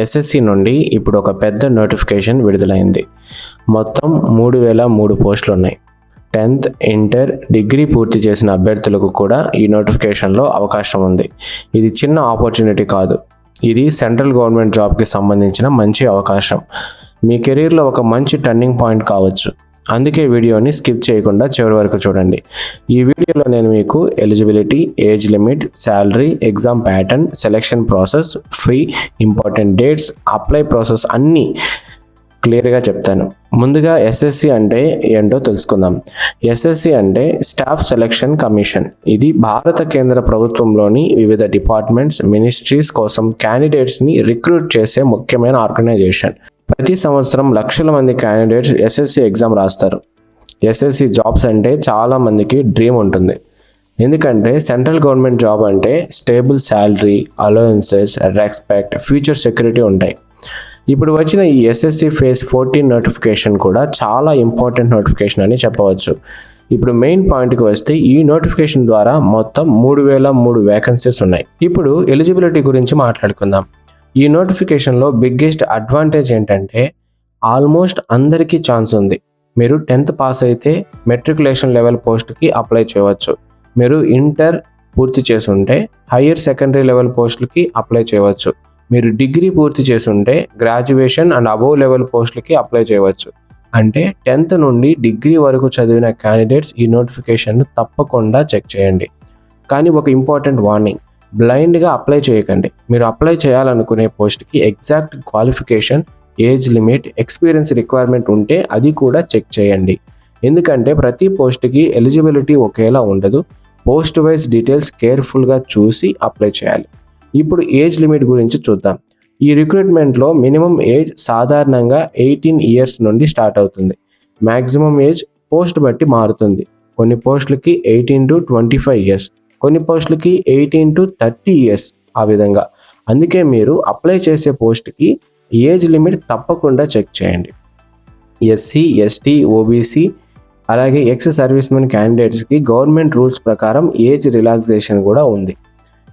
SSC నుండి ఇప్పుడు ఒక పెద్ద నోటిఫికేషన్ విడుదలైంది. మొత్తం 3003 పోస్టులు ఉన్నాయి. 10th, ఇంటర్, డిగ్రీ పూర్తి చేసిన అభ్యర్థులకు కూడా ఈ నోటిఫికేషన్లో అవకాశం ఉంది. ఇది చిన్న ఆపర్చునిటీ కాదు, ఇది సెంట్రల్ గవర్నమెంట్ జాబ్కి సంబంధించిన మంచి అవకాశం. మీ కెరీర్లో ఒక మంచి టర్నింగ్ పాయింట్ కావచ్చు. అందుకే వీడియోని స్కిప్ చేయకుండా చివరి వరకు చూడండి. ఈ వీడియోలో నేను మీకు eligibility, age limit, salary, exam pattern, selection process, fee, important dates, apply process అన్నీ క్లియర్గా చెప్తాను. ముందుగా ఎస్ఎస్సి అంటే ఏంటో తెలుసుకుందాం. ఎస్ఎస్సి అంటే స్టాఫ్ సెలెక్షన్ కమిషన్. ఇది భారత కేంద్ర ప్రభుత్వంలోని వివిధ డిపార్ట్మెంట్స్, మినిస్ట్రీస్ కోసం క్యాండిడేట్స్ని రిక్రూట్ చేసే ముఖ్యమైన ఆర్గనైజేషన్. ప్రతి సంవత్సరం లక్షల మంది క్యాండిడేట్స్ ఎస్ఎస్సి ఎగ్జామ్ రాస్తారు. ఎస్ఎస్సి జాబ్స్ అంటే చాలా మందికి డ్రీమ్ ఉంటుంది. ఎందుకంటే సెంట్రల్ గవర్నమెంట్ జాబ్ అంటే stable salary, allowances, respect, future security ఉంటాయి. ఇప్పుడు వచ్చిన ఈ ఎస్ఎస్సి ఫేజ్ 14 నోటిఫికేషన్ కూడా చాలా ఇంపార్టెంట్ నోటిఫికేషన్ అని చెప్పవచ్చు. ఇప్పుడు మెయిన్ పాయింట్కి వస్తే ఈ నోటిఫికేషన్ ద్వారా మొత్తం 3003 వేకెన్సీస్ ఉన్నాయి. ఇప్పుడు ఎలిజిబిలిటీ గురించి మాట్లాడుకుందాం. ఈ నోటిఫికేషన్లో బిగ్గెస్ట్ అడ్వాంటేజ్ ఏంటంటే ఆల్మోస్ట్ అందరికీ ఛాన్స్ ఉంది. మీరు 10th పాస్ అయితే మెట్రికులేషన్ లెవెల్ పోస్ట్కి అప్లై చేయవచ్చు. మీరు ఇంటర్ పూర్తి చేసుంటే హయ్యర్ సెకండరీ లెవెల్ పోస్టులకి అప్లై చేయవచ్చు. మీరు డిగ్రీ పూర్తి చేసుంటే గ్రాడ్యుయేషన్ అండ్ అబోవ్ లెవెల్ పోస్టులకి అప్లై చేయవచ్చు. అంటే 10th నుండి డిగ్రీ వరకు చదివిన క్యాండిడేట్స్ ఈ నోటిఫికేషన్ను తప్పకుండా చెక్ చేయండి. కానీ ఒక ఇంపార్టెంట్ వార్నింగ్, బ్లైండ్గా అప్లై చేయకండి. మీరు అప్లై చేయాలనుకునే పోస్ట్కి exact qualification, age limit, experience requirement ఉంటే అది కూడా చెక్ చేయండి. ఎందుకంటే ప్రతి పోస్ట్కి ఎలిజిబిలిటీ ఒకేలా ఉండదు. పోస్ట్ వైజ్ డీటెయిల్స్ కేర్ఫుల్గా చూసి అప్లై చేయాలి. ఇప్పుడు ఏజ్ లిమిట్ గురించి చూద్దాం. ఈ రిక్రూట్మెంట్లో మినిమం ఏజ్ సాధారణంగా 18 ఇయర్స్ నుండి స్టార్ట్ అవుతుంది. మ్యాక్సిమం ఏజ్ పోస్ట్ బట్టి మారుతుంది. కొన్ని పోస్టులకి 18 to 25 ఇయర్స్, కొన్ని పోస్టులకి 18 to 30 ఇయర్స్, ఆ విధంగా. అందుకే మీరు అప్లై చేసే పోస్ట్కి ఏజ్ లిమిట్ తప్పకుండా చెక్ చేయండి. ఎస్సీ, ఎస్టీ, ఓబీసీ అలాగే ఎక్స్ సర్వీస్ మెన్ క్యాండిడేట్స్కి గవర్నమెంట్ రూల్స్ ప్రకారం ఏజ్ రిలాక్సేషన్ కూడా ఉంది.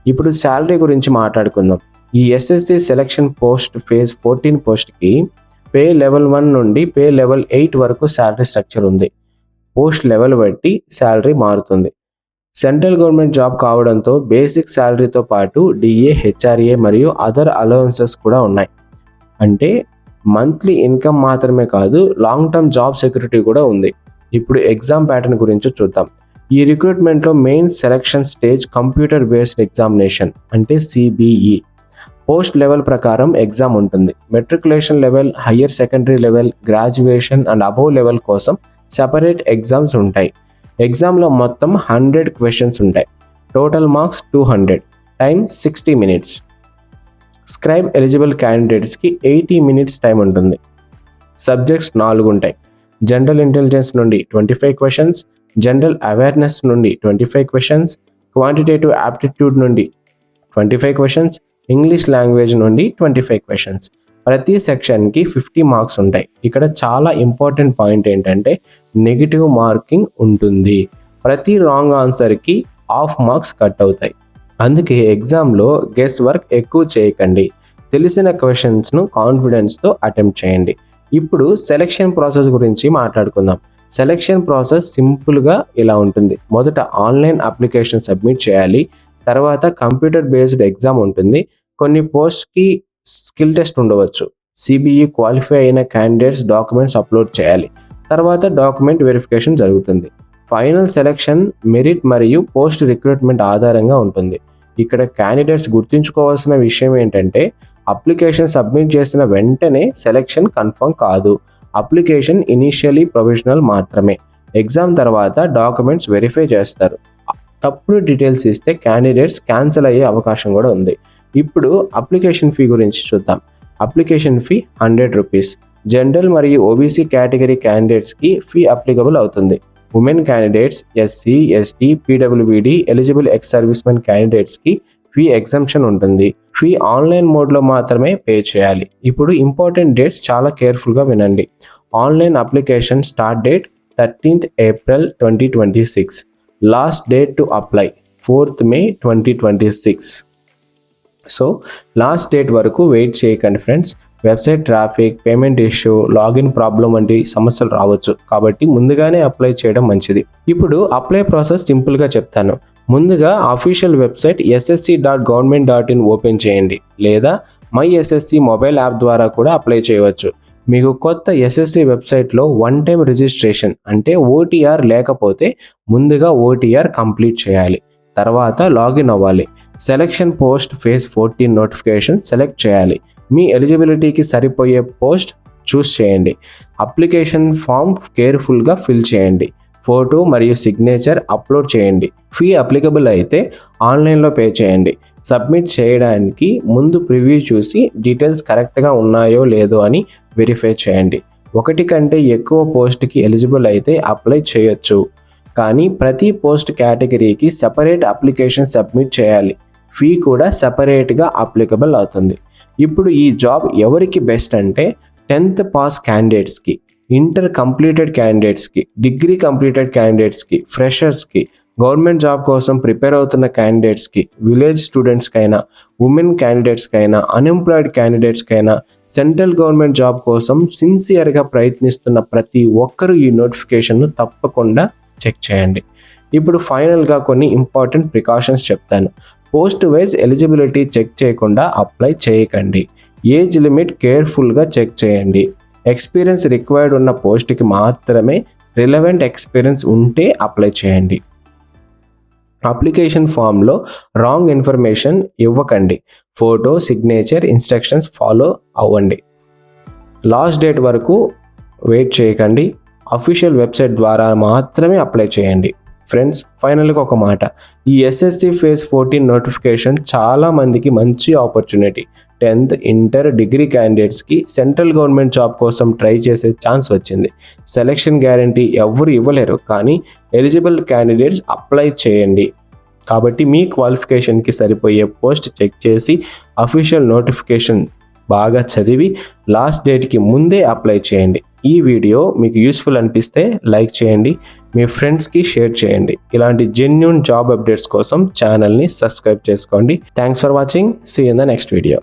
ఇప్పుడు శాలరీ గురించి మాట్లాడుకుందాం. ఈ ఎస్ఎస్సి సెలెక్షన్ పోస్ట్ ఫేజ్ 14 పోస్ట్కి పే లెవెల్ 1 నుండి పే లెవెల్ 8 వరకు శాలరీ స్ట్రక్చర్ ఉంది. పోస్ట్ లెవెల్ బట్టి శాలరీ మారుతుంది. సెంట్రల్ గవర్నమెంట్ జాబ్ కావడంతో బేసిక్ శాలరీతో పాటు డిఏ, హెచ్ఆర్ఏ మరియు అదర్ అలవెన్సెస్ కూడా ఉన్నాయి. అంటే మంత్లీ ఇన్కమ్ మాత్రమే కాదు, లాంగ్ టర్మ్ జాబ్ సెక్యూరిటీ కూడా ఉంది. ఇప్పుడు ఎగ్జామ్ ప్యాటర్న్ గురించి చూద్దాం. ఈ రిక్రూట్మెంట్లో main selection stage computer based examination అంటే సిబిఈ. పోస్ట్ లెవెల్ ప్రకారం ఎగ్జామ్ ఉంటుంది. Matriculation level, higher secondary level, graduation and above level కోసం సెపరేట్ ఎగ్జామ్స్ ఉంటాయి. ఎగ్జామ్లో మొత్తం 100 క్వశ్చన్స్ ఉంటాయి. Total marks 200, time 60 minutes. Scribe eligible క్యాండిడేట్స్కి 80 minutes టైం ఉంటుంది. సబ్జెక్ట్స్ 4 ఉంటాయి. జనరల్ ఇంటెలిజెన్స్ నుండి 25 క్వశ్చన్స్, జనరల్ అవేర్నెస్ నుండి 25 క్వశ్చన్స్, క్వాంటిటేటివ్ యాప్టిట్యూడ్ నుండి 25 క్వశ్చన్స్, ఇంగ్లీష్ లాంగ్వేజ్ నుండి 25 క్వశ్చన్స్. ప్రతి సెక్షన్కి 50 మార్క్స్ ఉంటాయి. ఇక్కడ చాలా ఇంపార్టెంట్ పాయింట్ ఏంటంటే నెగిటివ్ మార్కింగ్ ఉంటుంది. ప్రతి రాంగ్ ఆన్సర్కి హాఫ్ మార్క్స్ కట్ అవుతాయి. అందుకే ఎగ్జామ్లో గెస్ వర్క్ ఎక్కువ చేయకండి. తెలిసిన క్వశ్చన్స్ను కాన్ఫిడెన్స్తో అటెంప్ట్ చేయండి. ఇప్పుడు సెలెక్షన్ ప్రాసెస్ గురించి మాట్లాడుకుందాం. సెలెక్షన్ ప్రాసెస్ సింపుల్గా ఇలా ఉంటుంది. మొదట ఆన్లైన్ అప్లికేషన్ సబ్మిట్ చేయాలి. తర్వాత కంప్యూటర్ బేస్డ్ ఎగ్జామ్ ఉంటుంది. కొన్ని పోస్ట్కి స్కిల్ టెస్ట్ ఉండవచ్చు. సిబిఈ క్వాలిఫై అయిన క్యాండిడేట్స్ డాక్యుమెంట్స్ అప్లోడ్ చేయాలి. తర్వాత డాక్యుమెంట్ వెరిఫికేషన్ జరుగుతుంది. ఫైనల్ సెలెక్షన్ మెరిట్ మరియు పోస్ట్ రిక్రూట్మెంట్ ఆధారంగా ఉంటుంది. ఇక్కడ క్యాండిడేట్స్ గుర్తుంచుకోవాల్సిన విషయం ఏంటంటే అప్లికేషన్ సబ్మిట్ చేసిన వెంటనే సెలెక్షన్ కన్ఫర్మ్ కాదు. అప్లికేషన్ ఇనిషియలీ ప్రొవిజనల్ మాత్రమే. ఎగ్జామ్ తర్వాత డాక్యుమెంట్స్ వెరిఫై చేస్తారు. తప్పుడు డీటెయిల్స్ ఇస్తే క్యాండిడేట్స్ క్యాన్సిల్ అయ్యే అవకాశం కూడా ఉంది. ఇప్పుడు అప్లికేషన్ ఫీ గురించి చూద్దాం. Application fee 100 rupees. జనరల్ మరియు ఓబీసీ కేటగిరీ క్యాండిడేట్స్కి ఫీ అప్లికబుల్ అవుతుంది. ఉమెన్ క్యాండిడేట్స్, ఎస్సీ, ఎస్టీ, పీడబ్ల్యూబీడీ ఎలిజిబుల్ ఎక్స్ సర్వీస్ మెన్ క్యాండిడేట్స్కి ఫీ ఎగ్జంప్షన్ ఉంటుంది. ఫీ ఆన్లైన్ మోడ్లో మాత్రమే పే చేయాలి. ఇప్పుడు ఇంపార్టెంట్ డేట్స్ చాలా కేర్ఫుల్గా వినండి. Online application start date 13th April 2026. Last date to apply 4th May 2026. So last date వరకు వెయిట్ చేయకండి friends. Website traffic, payment issue, login problem వంటి సమస్యలు రావచ్చు. కాబట్టి ముందుగానే అప్లై చేయడం మంచిది. ఇప్పుడు అప్లై ప్రాసెస్ సింపుల్గా చెప్తాను. ముందుగా అఫీషియల్ వెబ్సైట్ ssc.government.in ఓపెన్ చేయండి, లేదా మై ఎస్ఎస్సి మొబైల్ యాప్ ద్వారా కూడా అప్లై చేయవచ్చు. మీకు కొత్త ఎస్ఎస్సి వెబ్సైట్లో వన్ టైం రిజిస్ట్రేషన్ అంటే ఓటీఆర్ లేకపోతే ముందుగా ఓటీఆర్ కంప్లీట్ చేయాలి. తర్వాత లాగిన్ అవ్వాలి. Selection post phase 14 notification select చేయాలి. మీ ఎలిజిబిలిటీకి సరిపోయే పోస్ట్ చూస్ చేయండి. అప్లికేషన్ ఫామ్ కేర్ఫుల్గా ఫిల్ చేయండి. ఫోటో మరియు సిగ్నేచర్ అప్లోడ్ చేయండి. ఫీ అప్లికబుల్ అయితే ఆన్లైన్లో పే చేయండి. సబ్మిట్ చేయడానికి ముందు ప్రివ్యూ చూసి డీటెయిల్స్ కరెక్ట్గా ఉన్నాయో లేదో అని వెరిఫై చేయండి. ఒకటి కంటే ఎక్కువ పోస్ట్కి ఎలిజిబుల్ అయితే అప్లై చేయొచ్చు, కానీ ప్రతి పోస్ట్ కేటగిరీకి సెపరేట్ అప్లికేషన్ సబ్మిట్ చేయాలి. ఫీ కూడా సెపరేట్గా అప్లికబుల్ అవుతుంది. ఇప్పుడు ఈ జాబ్ ఎవరికి బెస్ట్ అంటే 10th పాస్ క్యాండిడేట్స్కి, ఇంటర్ కంప్లీటెడ్ క్యాండిడేట్స్కి, డిగ్రీ కంప్లీటెడ్ క్యాండిడేట్స్కి, ఫ్రెషర్స్కి, గవర్నమెంట్ జాబ్ కోసం ప్రిపేర్ అవుతున్న క్యాండిడేట్స్కి, విలేజ్ స్టూడెంట్స్కైనా, ఉమెన్ క్యాండిడేట్స్కైనా, అన్ఎంప్లాయిడ్ క్యాండిడేట్స్కైనా, సెంట్రల్ గవర్నమెంట్ జాబ్ కోసం సిన్సియర్గా ప్రయత్నిస్తున్న ప్రతి ఒక్కరూ ఈ నోటిఫికేషన్ను తప్పకుండా చెక్ చేయండి. ఇప్పుడు ఫైనల్గా కొన్ని ఇంపార్టెంట్ ప్రికాషన్స్ చెప్తాను. పోస్ట్ వైజ్ ఎలిజిబిలిటీ చెక్ చేయకుండా అప్లై చేయకండి. ఏజ్ లిమిట్ కేర్ఫుల్గా చెక్ చేయండి. ఎక్స్పీరియన్స్ రిక్వైర్డ్ ఉన్న పోస్ట్కి మాత్రమే రిలవెంట్ ఎక్స్పీరియన్స్ ఉంటే అప్లై చేయండి. అప్లికేషన్ ఫామ్లో రాంగ్ ఇన్ఫర్మేషన్ ఇవ్వకండి. ఫోటో, సిగ్నేచర్, ఇన్స్ట్రక్షన్స్ ఫాలో అవ్వండి. లాస్ట్ డేట్ వరకు వెయిట్ చేయకండి. అఫీషియల్ వెబ్సైట్ ద్వారా మాత్రమే అప్లై చేయండి. ఫ్రెండ్స్, ఫైనల్గా ఒక మాట, ఈ ఎస్ఎస్సి ఫేజ్ 14 నోటిఫికేషన్ చాలా మందికి మంచి ఆపర్చునిటీ. 10th, ఇంటర్, డిగ్రీ క్యాండిడేట్స్కి సెంట్రల్ గవర్నమెంట్ జాబ్ కోసం ట్రై చేసే ఛాన్స్ వచ్చింది. సెలక్షన్ గ్యారంటీ ఎవరు ఇవ్వలేరు, కానీ ఎలిజిబుల్ క్యాండిడేట్స్ అప్లై చేయండి. కాబట్టి మీ క్వాలిఫికేషన్కి సరిపోయే పోస్ట్ చెక్ చేసి అఫీషియల్ నోటిఫికేషన్ బాగా చదివి లాస్ట్ డేట్కి ముందే అప్లై చేయండి. ఈ వీడియో మీకు యూస్ఫుల్ అనిపిస్తే లైక్ చేయండి, మీ ఫ్రెండ్స్కి షేర్ చేయండి. ఇలాంటి జెన్యూన్ జాబ్ అప్డేట్స్ కోసం ఛానల్ని సబ్స్క్రైబ్ చేసుకోండి. Thanks for watching. See in the next video.